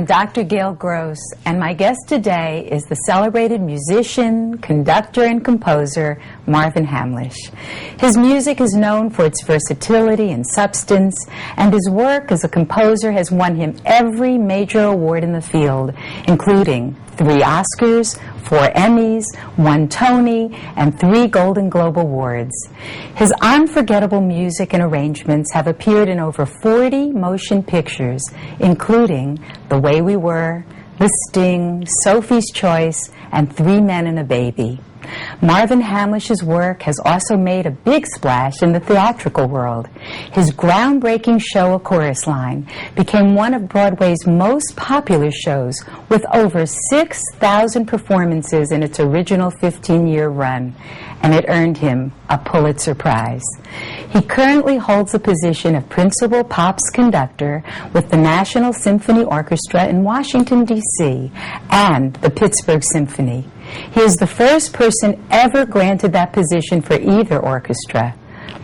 I'm Dr. Gail Gross, and my guest today is the celebrated musician, conductor, and composer, Marvin Hamlisch. His music is known for its versatility and substance, and his work as a composer has won him every major award in the field, including 3 Oscars, 4 Emmys, 1 Tony, and 3 Golden Globe Awards. His unforgettable music and arrangements have appeared in over 40 motion pictures, including The Way We Were, The Sting, Sophie's Choice, and 3 Men and a Baby. Marvin Hamlisch's work has also made a big splash in the theatrical world. His groundbreaking show, A Chorus Line, became one of Broadway's most popular shows, with over 6,000 performances in its original 15-year run, and it earned him a Pulitzer Prize. He currently holds the position of Principal Pops Conductor with the National Symphony Orchestra in Washington, D.C., and the Pittsburgh Symphony. He is the first person ever granted that position for either orchestra.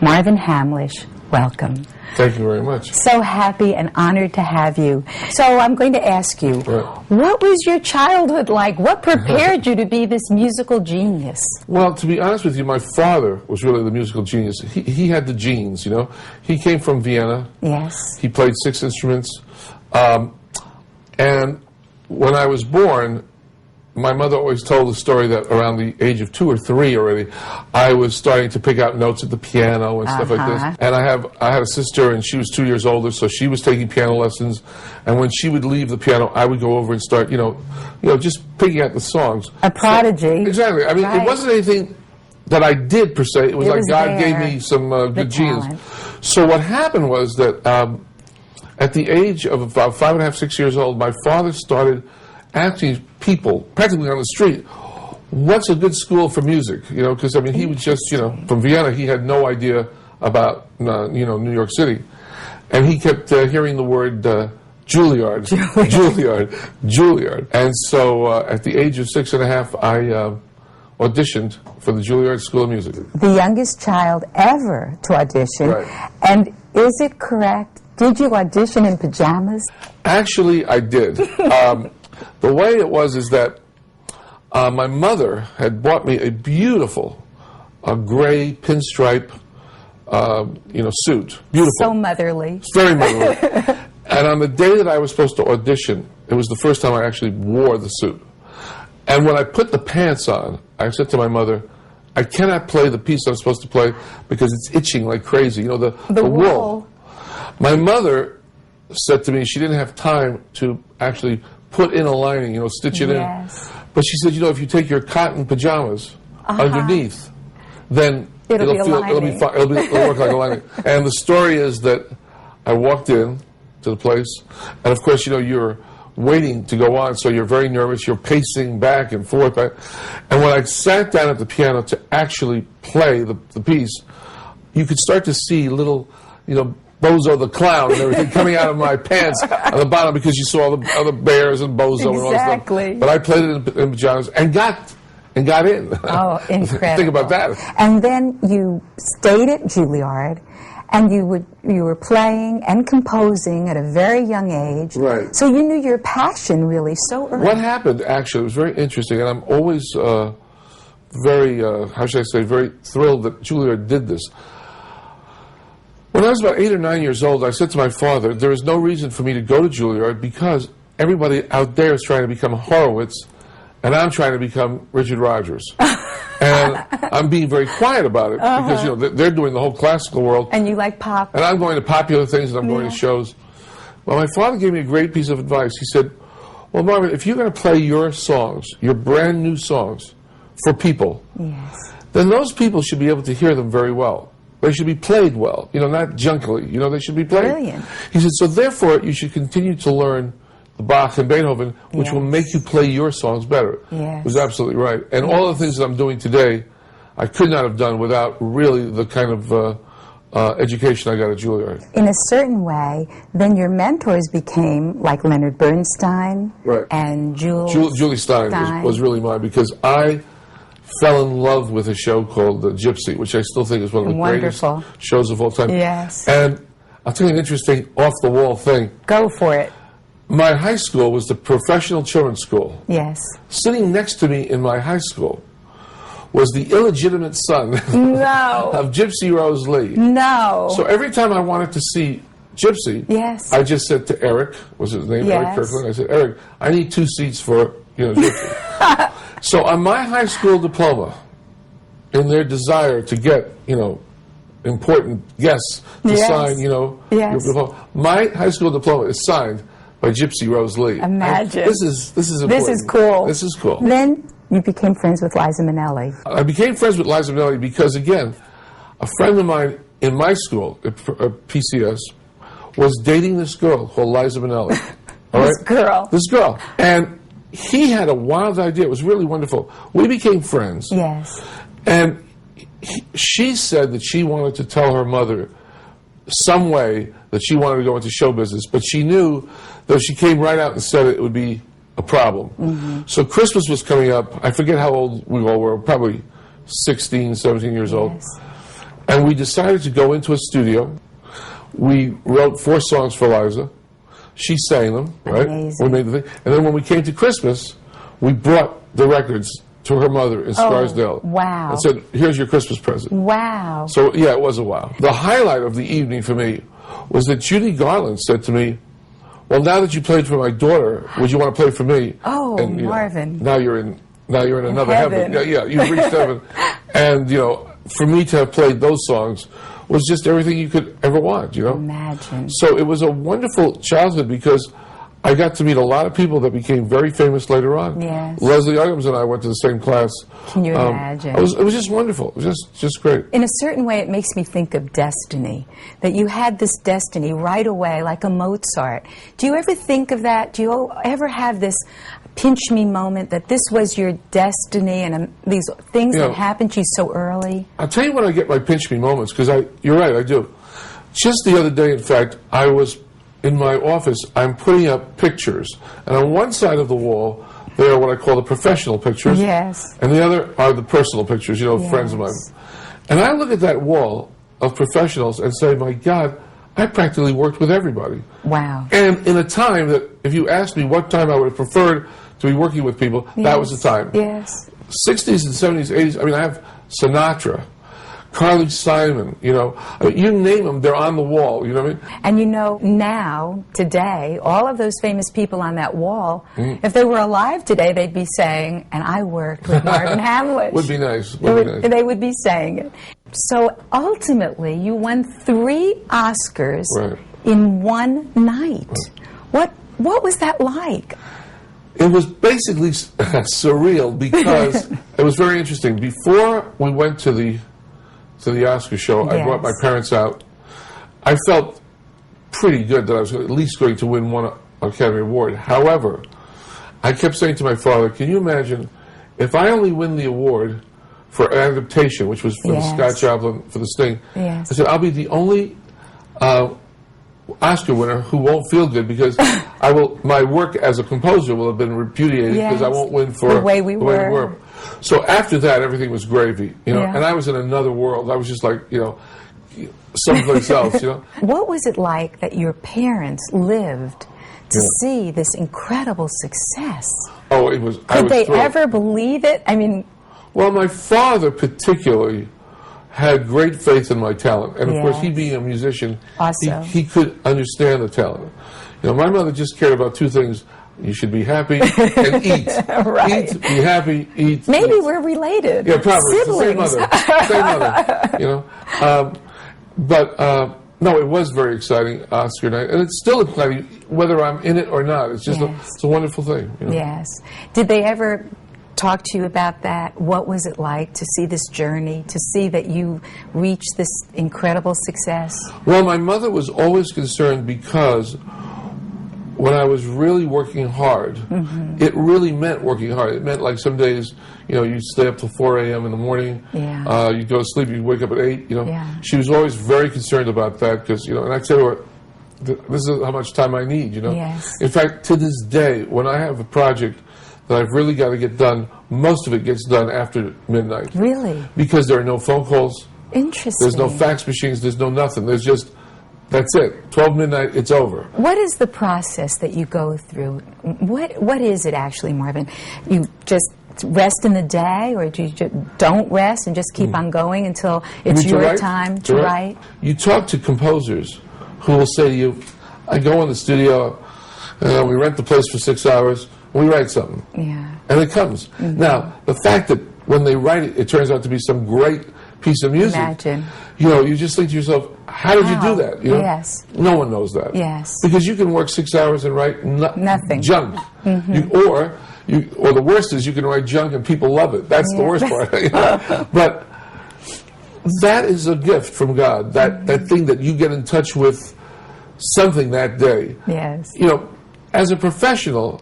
Marvin Hamlisch, welcome. Thank you very much. So happy and honored to have you. So I'm going to ask you, what was your childhood like? What prepared you to be this musical genius? Well, to be honest with you, my father was really the musical genius. He had the genes, you know. He came from Vienna. Yes. He played 6 instruments. And when I was born, my mother always told the story that around the age of 2 or 3 already, I was starting to pick out notes at the piano and stuff like this. And I had a sister, and she was 2 years older, so she was taking piano lessons. And when she would leave the piano, I would go over and start, you know, just picking out the songs. A prodigy. So, exactly. I mean, It wasn't anything that I did per se. It was like God gave me some good genes. So what happened was that at the age of about 5.5, 6 years old, my father started asking people, practically on the street, what's a good school for music? You know, because I mean, he was just, from Vienna, he had no idea about, New York City. And he kept hearing the word Juilliard, Juilliard. And so at the age of 6.5, I auditioned for the Juilliard School of Music. The youngest child ever to audition. Right. And is it correct? Did you audition in pajamas? Actually, I did. The way it was is that my mother had bought me a beautiful gray pinstripe, suit. Beautiful. So motherly. Very motherly. And on the day that I was supposed to audition, it was the first time I actually wore the suit. And when I put the pants on, I said to my mother, I cannot play the piece I'm supposed to play because it's itching like crazy. You know, the wool. My mother said to me she didn't have time to actually put in a lining, stitch it in. But she said, if you take your cotton pajamas underneath, then it'll be fine. It'll work like a lining. And the story is that I walked in to the place, and of course, you're waiting to go on, so you're very nervous. You're pacing back and forth. And when I sat down at the piano to actually play the piece, you could start to see little, Bozo the Clown and everything coming out of my pants on the bottom because you saw all the other bears and Bozo and all that stuff. But I played it in pajamas and got in. Oh, incredible. Think about that. And then you stayed at Juilliard, and you were playing and composing at a very young age. Right. So you knew your passion really so early. What happened, actually, was very interesting, and I'm always very, very thrilled that Juilliard did this. When I was about 8 or 9 years old, I said to my father, there is no reason for me to go to Juilliard because everybody out there is trying to become Horowitz, and I'm trying to become Richard Rodgers. And I'm being very quiet about it because, they're doing the whole classical world. And you like pop. And I'm going to popular things and I'm going to shows. Well, my father gave me a great piece of advice. He said, well, Marvin, if you're going to play your songs, your brand new songs, for people, then those people should be able to hear them very well. They should be played well, not junkily. They should be played. Brilliant. He said, so therefore, you should continue to learn the Bach and Beethoven, which will make you play your songs better. It was absolutely right. And all the things that I'm doing today, I could not have done without really the kind of education I got at Juilliard. In a certain way, then your mentors became like Leonard Bernstein and Julie Stein was really mine because I fell in love with a show called Gypsy, which I still think is one of the greatest shows of all time. Yes. And I'll tell you an interesting off-the-wall thing. Go for it. my high school was the professional children's school. Yes. Sitting next to me in my high school was the illegitimate son No. of Gypsy Rose Lee. No. So every time I wanted to see Gypsy, Yes. I just said to Eric, was his name Yes. Eric Kirkland? I said, Eric, I need 2 seats for, Gypsy. So on my high school diploma, in their desire to get, important guests to Yes. sign, your diploma, my high school diploma is signed by Gypsy Rose Lee. Imagine. This is important. This is cool. This is cool. Then you became friends with Liza Minnelli. I became friends with Liza Minnelli because, again, a friend of mine in my school at PCS was dating this girl called Liza Minnelli. All This right? girl. This girl. And he had a wild idea. It was really wonderful. We became friends. Yes. And she said that she wanted to tell her mother some way that she wanted to go into show business, but she knew that if she came right out and said it, it would be a problem. Mm-hmm. So Christmas was coming up. I forget how old we all were, probably 16, 17 years old. Yes. And we decided to go into a studio. We wrote 4 songs for Liza. She sang them, right? Amazing. We made the thing. And then when we came to Christmas, we brought the records to her mother in Scarsdale. Wow. And said, here's your Christmas present. Wow. So, yeah, it was a wow. The highlight of the evening for me was that Judy Garland said to me, well, now that you played for my daughter, would you want to play for me? Oh, and, Marvin. Now you're in another heaven. heaven. Yeah, you've reached heaven. And, for me to have played those songs was just everything you could ever want, Imagine. So it was a wonderful childhood because I got to meet a lot of people that became very famous later on. Yes. Leslie Uggams and I went to the same class. Can you imagine? It was just wonderful. It was just great. In a certain way, it makes me think of destiny, that you had this destiny right away, like a Mozart. Do you ever think of that? Do you ever have this pinch-me moment that this was your destiny and these things that happened to you so early? I'll tell you when I get my pinch-me moments, because you're right, I do. Just the other day, in fact, I was in my office, I'm putting up pictures, and on one side of the wall, there are what I call the professional pictures. Yes. And the other are the personal pictures, friends of mine. And I look at that wall of professionals and say, my God, I practically worked with everybody. Wow. And in a time that, if you asked me what time I would have preferred to be working with people, that was the time. Yes. 60s and 70s, 80s, I have Sinatra, Carly Simon, you name them, they're on the wall, you know what I mean? And now, today, all of those famous people on that wall, if they were alive today, they'd be saying, and I worked with Marvin Hamlisch. Would be nice. They would be saying it. So ultimately, you won 3 Oscars in one night. What was that like? It was basically surreal because it was very interesting. Before we went to the Oscar show, I brought my parents out. I felt pretty good that I was at least going to win one Academy Award. However, I kept saying to my father, can you imagine if I only win the award for adaptation, which was for the Scott Joplin, for the Sting, I said, I'll be the only Oscar winner who won't feel good because my work as a composer will have been repudiated because I won't win for the way we were. So after that, everything was gravy, and I was in another world. I was just like, someplace else, What was it like that your parents lived to see this incredible success? Oh, it was. Could they ever believe it? I mean, well, my father particularly had great faith in my talent, and of course, he being a musician, he could understand the talent. My mother just cared about 2 things. You should be happy and eat. Right. Eat, be happy, eat. Maybe eat. we're related. Yeah, probably. Siblings. It's the same mother. But no, it was very exciting, Oscar night. And it's still exciting, whether I'm in it or not. It's just it's a wonderful thing. Yes. Did they ever talk to you about that? What was it like to see this journey, to see that you reached this incredible success? Well, my mother was always concerned because when I was really working hard, it really meant working hard. It meant like some days, you'd stay up till 4 a.m. in the morning. You'd go to sleep, you'd wake up at 8, She was always very concerned about that because, and I said to her, this is how much time I need, In fact, to this day, when I have a project that I've really got to get done, most of it gets done after midnight. Really? Because there are no phone calls. Interesting. There's no fax machines. There's no nothing. There's just That's it. 12 midnight, it's over. What is the process that you go through? What is it actually, Marvin? You just rest in the day, or do you just don't rest and just keep on going until it's your time to write? You talk to composers who will say to you, I go in the studio, we rent the place for 6 hours, we write something. Yeah. And it comes. Now, the fact that when they write it, it turns out to be some great piece of music. Imagine. You know, you just think to yourself, how did you do that? You know? Yes. No one knows that. Yes. Because you can work 6 hours and write nothing. Junk. Or the worst is you can write junk and people love it. That's the worst part. But that is a gift from God. That thing that you get in touch with something that day. Yes. You know, as a professional,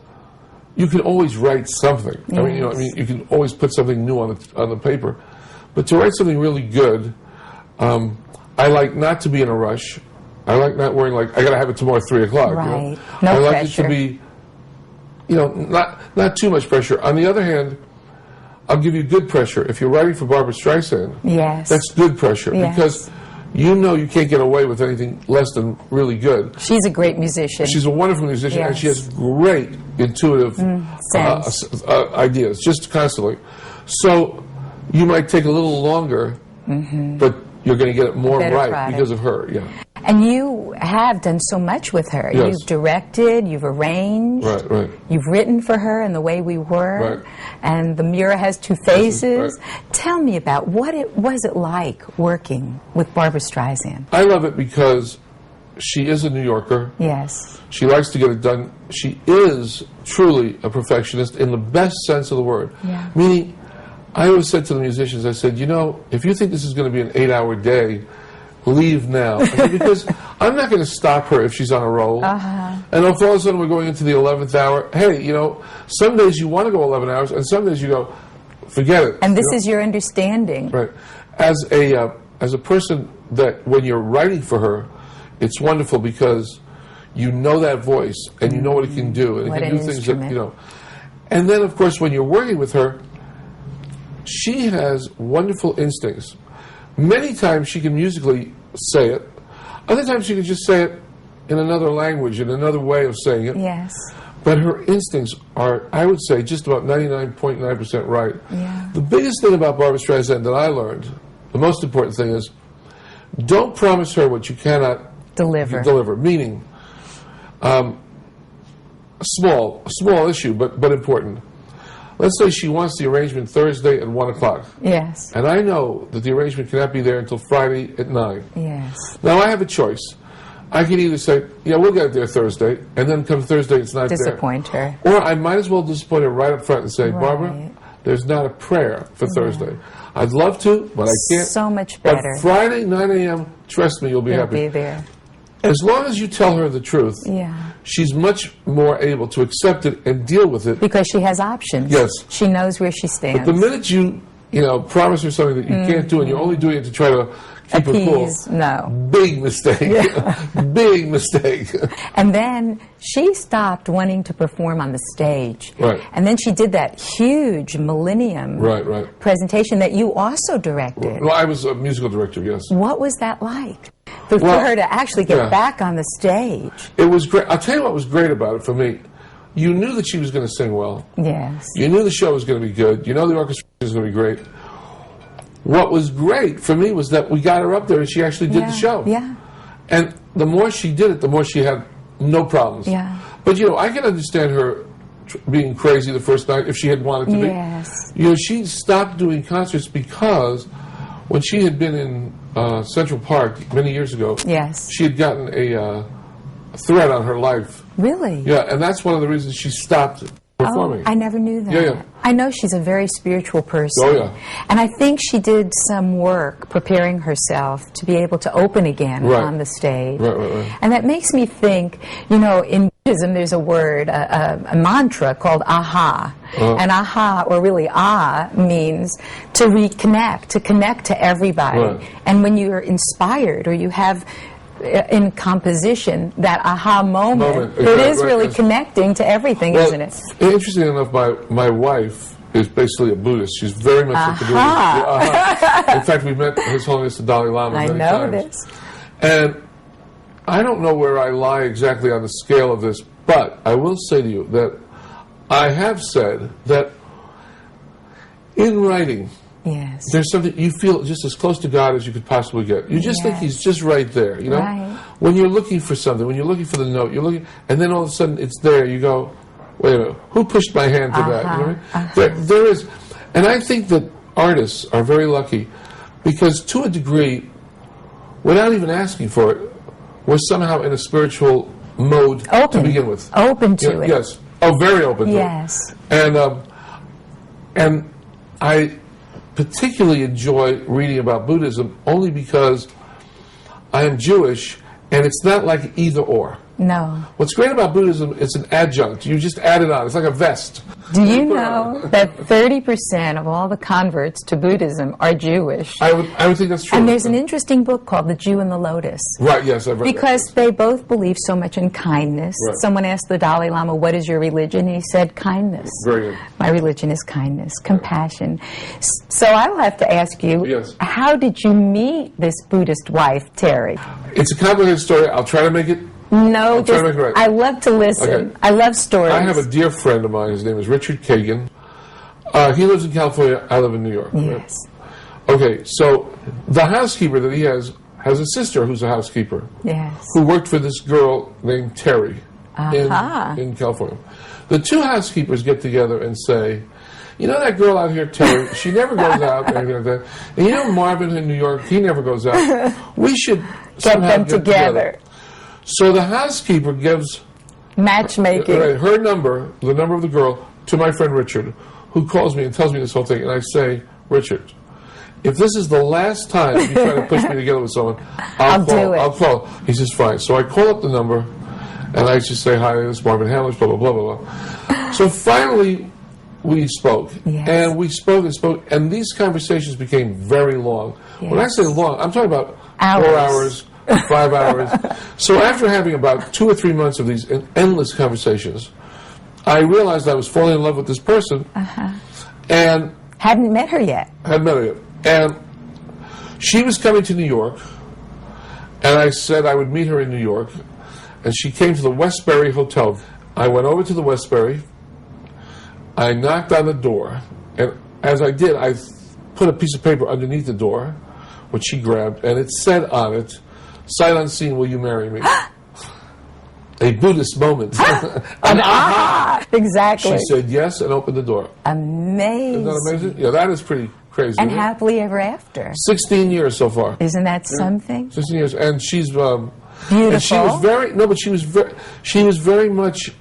you can always write something. Yes. I mean, you can always put something new on the paper. But to write something really good, I like not to be in a rush. I like not worrying like I got to have it tomorrow at 3 o'clock. Right. You know? No I like pressure. it to be, you know, not too much pressure. On the other hand, I'll give you good pressure. If you're writing for Barbara Streisand, Yes. that's good pressure Yes. because you know you can't get away with anything less than really good. She's a great musician. She's a wonderful musician, and Yes. she has great intuitive sense. ideas, just constantly. So you might take a little longer, but you're going to get it more Better right product. because of her. Yeah. And you have done so much with her. Yes. You've directed, you've arranged, Right. you've written for her in The Way We Were, Right. and The Mirror Has Two Faces. Right. Tell me about what it was it like working with Barbara Streisand? I love it because she is a New Yorker. Yes. She likes to get it done. She is truly a perfectionist in the best sense of the word. Yeah. Meaning, I always said to the musicians, I said, you know, if you think this is going to be an 8-hour day, leave now. I said, because I'm not going to stop her if she's on a roll. And if all of a sudden we're going into the 11th hour, hey, you know, some days you want to go 11 hours, and some days you go, forget it. And this You know? is your understanding. Right. As a person that when you're writing for her, it's wonderful because you know that voice and you know what it can do, and What it can an do things instrument. that, you know. And then, of course, when you're working with her, she has wonderful instincts. Many times she can musically say it. Other times she can just say it in another language, in another way of saying it. Yes. But her instincts are, I would say, just about 99.9% right. Yeah. The biggest thing about Barbara Streisand that I learned, the most important thing is, don't promise her what you cannot Deliver. Meaning, a small issue, but important. Let's say she wants the arrangement Thursday at 1 o'clock. Yes. And I know that the arrangement cannot be there until Friday at 9. Yes. Now, I have a choice. I can either say, yeah, we'll get it there Thursday, and then come Thursday, it's not Disappoint her. there. Or I might as well disappoint her right up front and say, Right. Barbara, there's not a prayer for Thursday. I'd love to, but I can't. So much better. But Friday, 9 a.m., trust me, you'll be It'll happy. be there. As long as you tell her the truth, Yeah. she's much more able to accept it and deal with it. Because she has options. Yes. She knows where she stands. But the minute you promise her something that you can't do and you're only doing it to try to keep her cool, Appease, no. big mistake. Big mistake. And then she stopped wanting to perform on the stage. Right. And then she did that huge Millennium Right. presentation that you also directed. Well, I was a musical director, yes. What was that like? For Well, her to actually get yeah. back on the stage. It was great. I'll tell you what was great about it for me. You knew that she was going to sing well. Yes. You knew the show was going to be good. You know the orchestra was going to be great. What was great for me was that we got her up there and she actually did the show. Yeah. And the more she did it, the more she had no problems. Yeah. But, I can understand her being crazy the first night if she had wanted to Yes. be. She stopped doing concerts because when she had been in Central Park many years ago, Yes. she had gotten a threat on her life. Really? Yeah, and that's one of the reasons she stopped performing. Oh, I never knew that. Yeah. I know she's a very spiritual person. Oh, yeah. And I think she did some work preparing herself to be able to open again Right. on the stage. Right. And that makes me think, in Buddhism there's a word, a mantra called aha. And aha, or really means to reconnect, to connect to everybody. Right. And when you're inspired or you have in composition, that aha moment, it is really connecting to everything, isn't it? Interesting enough, my wife is basically a Buddhist. She's very much like the Buddhist. Yeah, In fact, we've met His Holiness the Dalai Lama I many know times. this. And I don't know where I lie exactly on the scale of this, but I will say to you that I have said that in writing, yes, there's something you feel just as close to God as you could possibly get. You just think He's just right there, you know? Right. When you're looking for something, when you're looking for the note, you're looking, and then all of a sudden it's there, you go, wait a minute, who pushed my hand to that? You know what I mean? There is, and I think that artists are very lucky because to a degree, without even asking for it, we're somehow in a spiritual mode to begin with. Open to it. Yes. Oh, very open to it. Yes. And I particularly enjoy reading about Buddhism only because I am Jewish, and it's not like either or. No. What's great about Buddhism, it's an adjunct. You just add it on. It's like a vest. Do you know that 30% of all the converts to Buddhism are Jewish? I would think that's true. And there's an interesting book called The Jew and the Lotus. Right, yes, I've read Because that. they both believe so much in kindness. Right. Someone asked the Dalai Lama, what is your religion? He said, kindness. Very good. My religion is kindness, compassion. So I'll have to ask you, Yes. how did you meet this Buddhist wife, Terry? It's a complicated story. I'll try to make it. No, try to make it right. I love to listen. Okay. I love stories. I have a dear friend of mine. His name is Richard Kagan. He lives in California. I live in New York. Yes. Right? Okay, so the housekeeper that he has a sister who's a housekeeper. Yes. Who worked for this girl named Terry Uh-huh. in California. The two housekeepers get together and say, you know that girl out here, Terry, she never goes out, and anything like that. And you know Marvin in New York, he never goes out. We should Get them together. So the housekeeper gives Matchmaking. her number, the number of the girl, to my friend Richard, who calls me and tells me this whole thing. And I say, Richard, if this is the last time you try to push me together with someone, I'll call. do it. I'll call. He says, fine. So I call up the number, and I just say, hi, this is Marvin Hamlisch, blah, blah, blah, blah, blah. So finally, we spoke. Yes. And we spoke and spoke, and these conversations became very long. When I Yes. say long, I'm talking about Hours. 4 hours, 5 hours. So after having about 2 or 3 months of these endless conversations, I realized I was falling in love with this person, and Hadn't met her yet. had met her yet. And she was coming to New York, and I said I would meet her in New York, and she came to the Westbury Hotel. I went over to the Westbury, I knocked on the door, and as I did, I put a piece of paper underneath the door, which she grabbed, and it said on it, sight unseen, will you marry me? A Buddhist moment. An aha! Exactly. She said yes and opened the door. Amazing. Isn't that amazing? Yeah, that is pretty crazy. And isn't it? happily ever after. 16 years so far. Isn't that something? 16 years, and she's Beautiful. And she was very but she was very much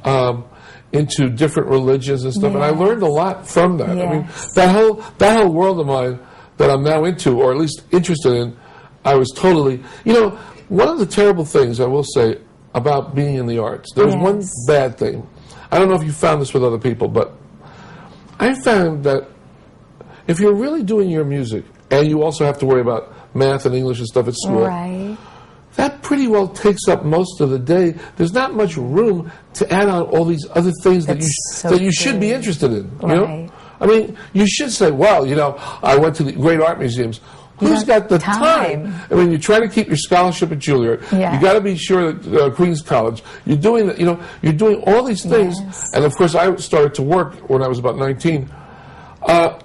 into different religions and stuff, and I Yes. learned a lot from that. I mean, Yes. that whole world of mine that I'm now into, or at least interested in, I was totally. You know, one of the terrible things I will say about being in the arts, there's one Yes. bad thing. I don't know if you found this with other people, but I found that if you're really doing your music and you also have to worry about math and English and stuff at school, Right. that pretty well takes up most of the day. There's not much room to add on all these other things that That's so you should be true. interested in. You Right. know? I mean, you should say, well, you know, I went to the great art museums. Who's got got the time. time? I mean, you're trying to keep your scholarship at Juilliard. Yeah. You got to be sure that Queens College. You're doing, you know, you're doing all these things. Yes. And of course, I started to work when I was about 19.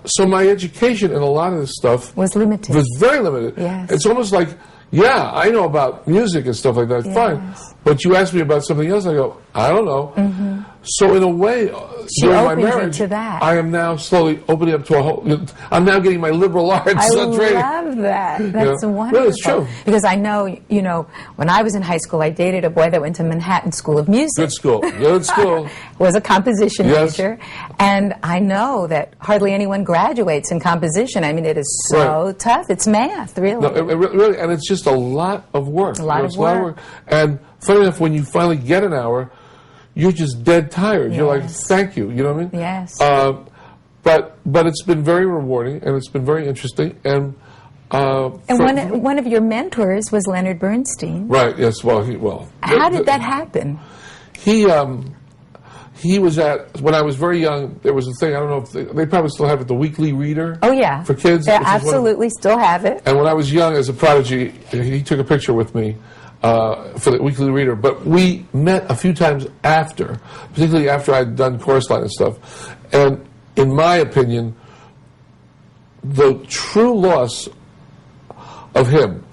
So my education in a lot of this stuff Was limited. was very limited. Yes. It's almost like, yeah, I know about music and stuff like that, fine. Yes. But you ask me about something else, I go, I don't know. So in a way, She during my opens marriage, into that. I am now slowly opening up to a whole, I'm now getting my liberal arts I training. love that. That's Yeah. wonderful. Well, it's true. Because I know, you know, when I was in high school, I dated a boy that went to Manhattan School of Music. Good school. Good school. Was a composition Yes. major, and I know that hardly anyone graduates in composition. I mean, it is so Right. tough. It's math, really. No, it really, and it's just a lot of work. A lot You know, of it's a lot work. And funny enough, when you finally get an hour, you're just dead tired. You're like, Yes. thank you. You know what I mean? Yes. But it's been very rewarding and it's been very interesting. And one of your mentors was Leonard Bernstein. right, yes. Well, How did that happen? He was at, when I was very young, there was a thing, I don't know if they probably still have it, the Weekly Reader. Oh, yeah. For kids. They which is one of- absolutely still have it. And when I was young as a prodigy, he took a picture with me for the Weekly Reader, but we met a few times after, particularly after I'd done Chorus Line and stuff. And in my opinion, the true loss of him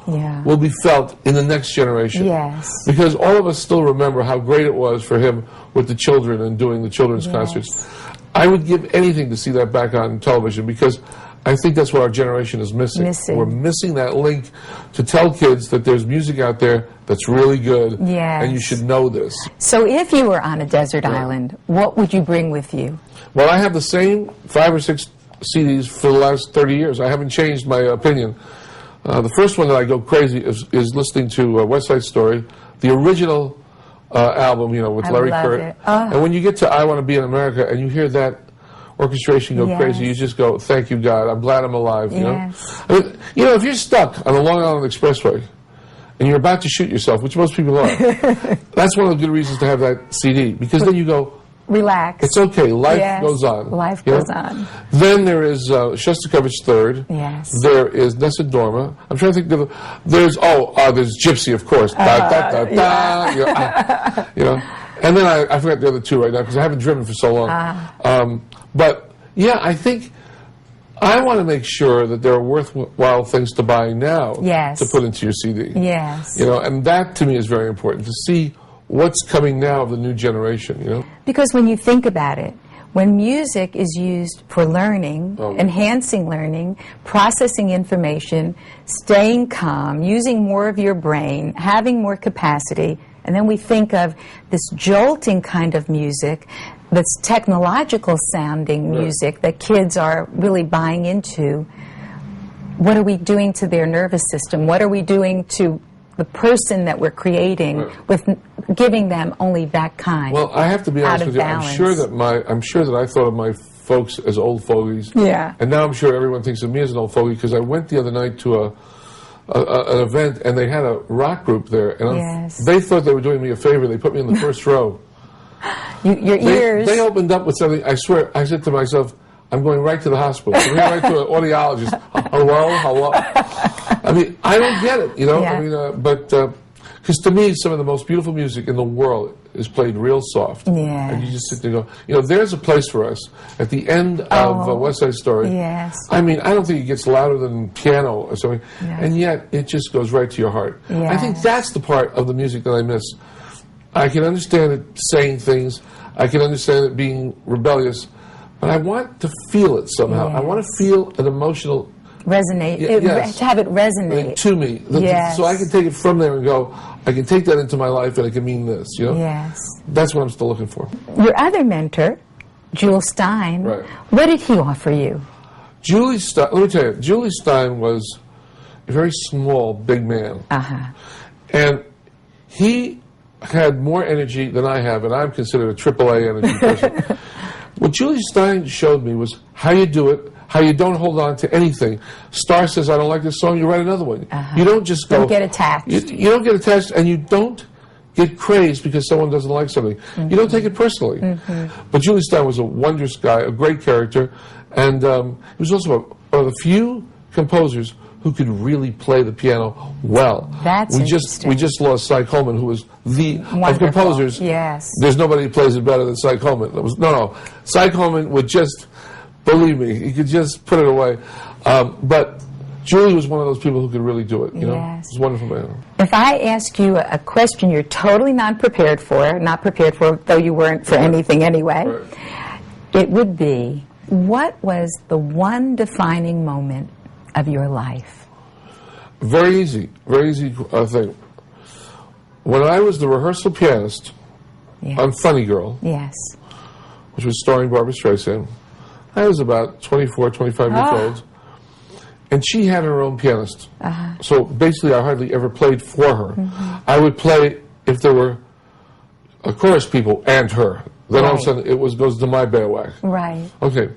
will be felt in the next generation. Yes. Because all of us still remember how great it was for him with the children and doing the children's concerts. I would give anything to see that back on television, because I think that's what our generation is missing. We're missing that link to tell kids that there's music out there that's really good, and you should know this. So if you were on a desert island, what would you bring with you? Well, I have the same 5 or 6 CDs for the last 30 years. I haven't changed my opinion. The first one that I go crazy is listening to West Side Story, the original album, you know, with Larry Kurt. And when you get to I Want to Be in America and you hear that orchestration go crazy, you just go, thank you, God. I'm glad I'm alive, you know? I mean, you know, if you're stuck on the Long Island Expressway and you're about to shoot yourself, which most people are, that's one of the good reasons to have that CD, because then you go, relax. it's okay. Life goes on. Life goes on. Then there is Shostakovich III. Yes. There is Nessa Dorma. I'm trying to think of there's Gypsy, of course. You know. And then I forgot the other two right now because I haven't driven for so long. But yeah, I think I want to make sure that there are worthwhile things to buy now to put into your CD. Yes. You know, and that to me is very important, to see what's coming now of the new generation, you know? Because when you think about it, when music is used for learning, enhancing learning, processing information, staying calm, using more of your brain, having more capacity, and then we think of this jolting kind of music, this technological sounding music that kids are really buying into, what are we doing to their nervous system? What are we doing to the person that we're creating with giving them only that kind? Well, I have to be honest with you. I'm sure that I thought of my folks as old fogies. Yeah. And now I'm sure everyone thinks of me as an old fogey, because I went the other night to an event and they had a rock group there, and they thought they were doing me a favor. They put me in the first row. Your ears. They opened up with something. I swear, I said to myself, I'm going right to the hospital. I'm going right to an audiologist. Hello. I mean, I don't get it, you know. I mean, because to me, some of the most beautiful music in the world is played real soft. And you just sit there and go, you know, there's a place for us at the end of West Side Story. I mean, I don't think it gets louder than piano or something, and yet it just goes right to your heart. I think that's the part of the music that I miss. I can understand it saying things. I can understand it being rebellious. But I want to feel it somehow. I want to feel an emotional... Resonate. To have it resonate. To me. So I can take it from there and go, I can take that into my life and it can mean this, you know? That's what I'm still looking for. Your other mentor, Jules Stein, what did he offer you? Julie Stein, let me tell you, Julie Stein was a very small, big man. And he had more energy than I have, and I'm considered a AAA energy person. What Julie Stein showed me was how you do it, how you don't hold on to anything. Star says, I don't like this song, you write another one. You don't just go... Don't get attached. You don't get attached, and you don't get crazed because someone doesn't like something. You don't take it personally. But Julie Stein was a wondrous guy, a great character, and he was also one of the few composers who could really play the piano well. We just lost Cy Coleman, who was the of composers. There's nobody who plays it better than Cy Coleman. Cy Coleman would just, believe me, he could just put it away. But Julie was one of those people who could really do it. You know, it was a wonderful man. If I ask you a question you're totally not prepared for, though you weren't for anything anyway, it would be, what was the one defining moment of your life? Very easy thing. When I was the rehearsal pianist on Funny Girl, which was starring Barbara Streisand, I was about 24, 25 years old, and she had her own pianist. So basically I hardly ever played for her. I would play if there were a chorus people and her. Then all of a sudden it goes to my bailwax. Okay.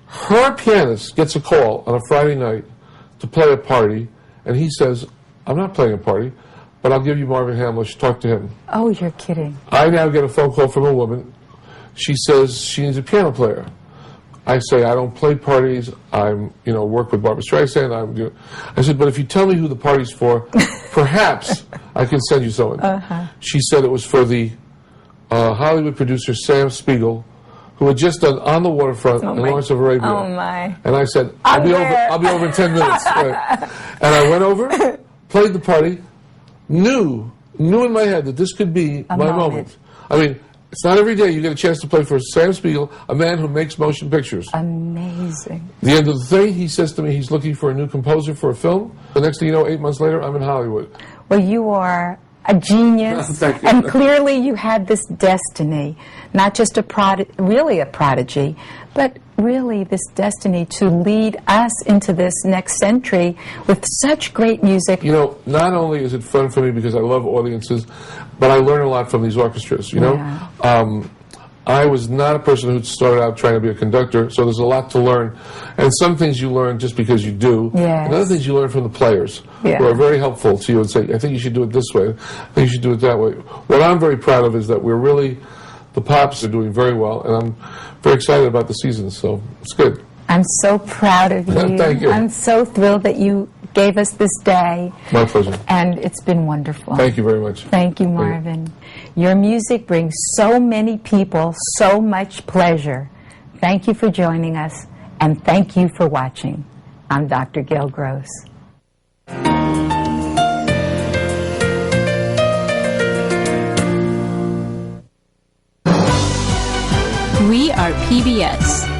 Her pianist gets a call on a Friday night to play a party, and he says, I'm not playing a party, but I'll give you Marvin Hamlisch, talk to him. Oh, you're kidding. I now get a phone call from a woman. She says she needs a piano player. I say I don't play parties. Work with Barbara Streisand. I said, but if you tell me who the party's for, perhaps I can send you someone. She said it was for the Hollywood producer Sam Spiegel, who had just done On the Waterfront in Lawrence of Arabia. Oh my! And I said, I'll be over in 10 minutes. Right. And I went over, played the party, knew in my head that this could be my moment. I mean, it's not every day you get a chance to play for Sam Spiegel, a man who makes motion pictures. Amazing. The end of the thing, he says to me he's looking for a new composer for a film. The next thing you know, 8 months later, I'm in Hollywood. Well, you are a genius, Thank you. and clearly you had this destiny, not just really a prodigy, but really this destiny to lead us into this next century with such great music. You know, not only is it fun for me because I love audiences, but I learn a lot from these orchestras, you know? Yeah. I was not a person who started out trying to be a conductor, so there's a lot to learn. And some things you learn just because you do. Yes. And other things you learn from the players Yeah. who are very helpful to you and say, I think you should do it this way. I think you should do it that way. What I'm very proud of is that the Pops are doing very well, and I'm very excited about the season, so it's good. I'm so proud of you. Thank you. I'm so thrilled that you gave us this day. My pleasure. And it's been wonderful. Thank you very much. Thank you, Marvin. Your music brings so many people so much pleasure. Thank you for joining us, and thank you for watching. I'm Dr. Gail Gross. We are PBS.